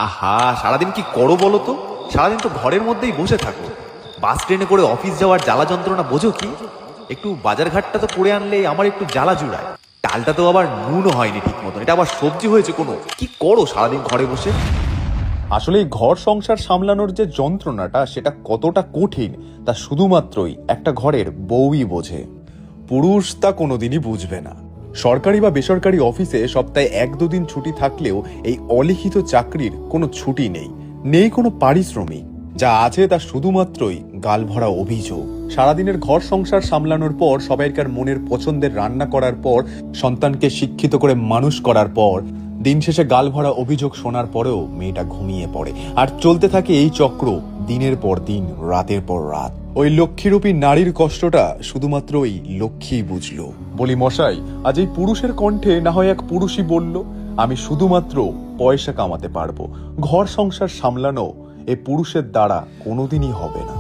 আহা, সারাদিন কি করো বলো তো? সারাদিন তো ঘরের মধ্যেই বসে থাকো। বাস ট্রেনে করে অফিস যাওয়ার জ্বালা যন্ত্রণা বোঝো কি? একটু বাজার ঘাটটা তো করে আনলে আমার একটু জ্বালা জুড়ায়। ডালটা তো আবার নুনও হয়নি ঠিক মতন, এটা আবার সবজি হয়েছে কোনো। কি করো সারাদিন ঘরে বসে? আসলে এই ঘর সংসার সামলানোর যে যন্ত্রণাটা সেটা কতটা কঠিন তা শুধুমাত্রই একটা ঘরের বউই বোঝে। পুরুষ তা কোনোদিনই বুঝবে না। সরকারি বা বেসরকারি অফিসে সপ্তাহে 1-2 দিন ছুটি থাকলেও এই অলিখিত চাকরির কোনো ছুটি নেই, নেই কোনো পারিশ্রমিক। যা আছে তা শুধুমাত্রই গালভরা অভিযোগ। সারাদিনের ঘর সংসার সামলানোর পর, সবাইকার মনের পছন্দের রান্না করার পর, সন্তানকে শিক্ষিত করে মানুষ করার পর, দিন শেষে গালভরা অভিযোগ শোনার পরেও মেয়েটা ঘুমিয়ে পড়ে। আর চলতে থাকে এই চক্র দিনের পর দিন, রাতের পর রাত। ওই লক্ষ্মীরূপী নারীর কষ্টটা শুধুমাত্র ওই লক্ষ্মীই বুঝলো। বলি মশাই, আজ এই পুরুষের কণ্ঠে না হয় এক পুরুষই বলল, আমি শুধুমাত্র পয়সা কামাতে পারবো, ঘর সংসার সামলানো এ পুরুষের দ্বারা কোনোদিনই হবে না।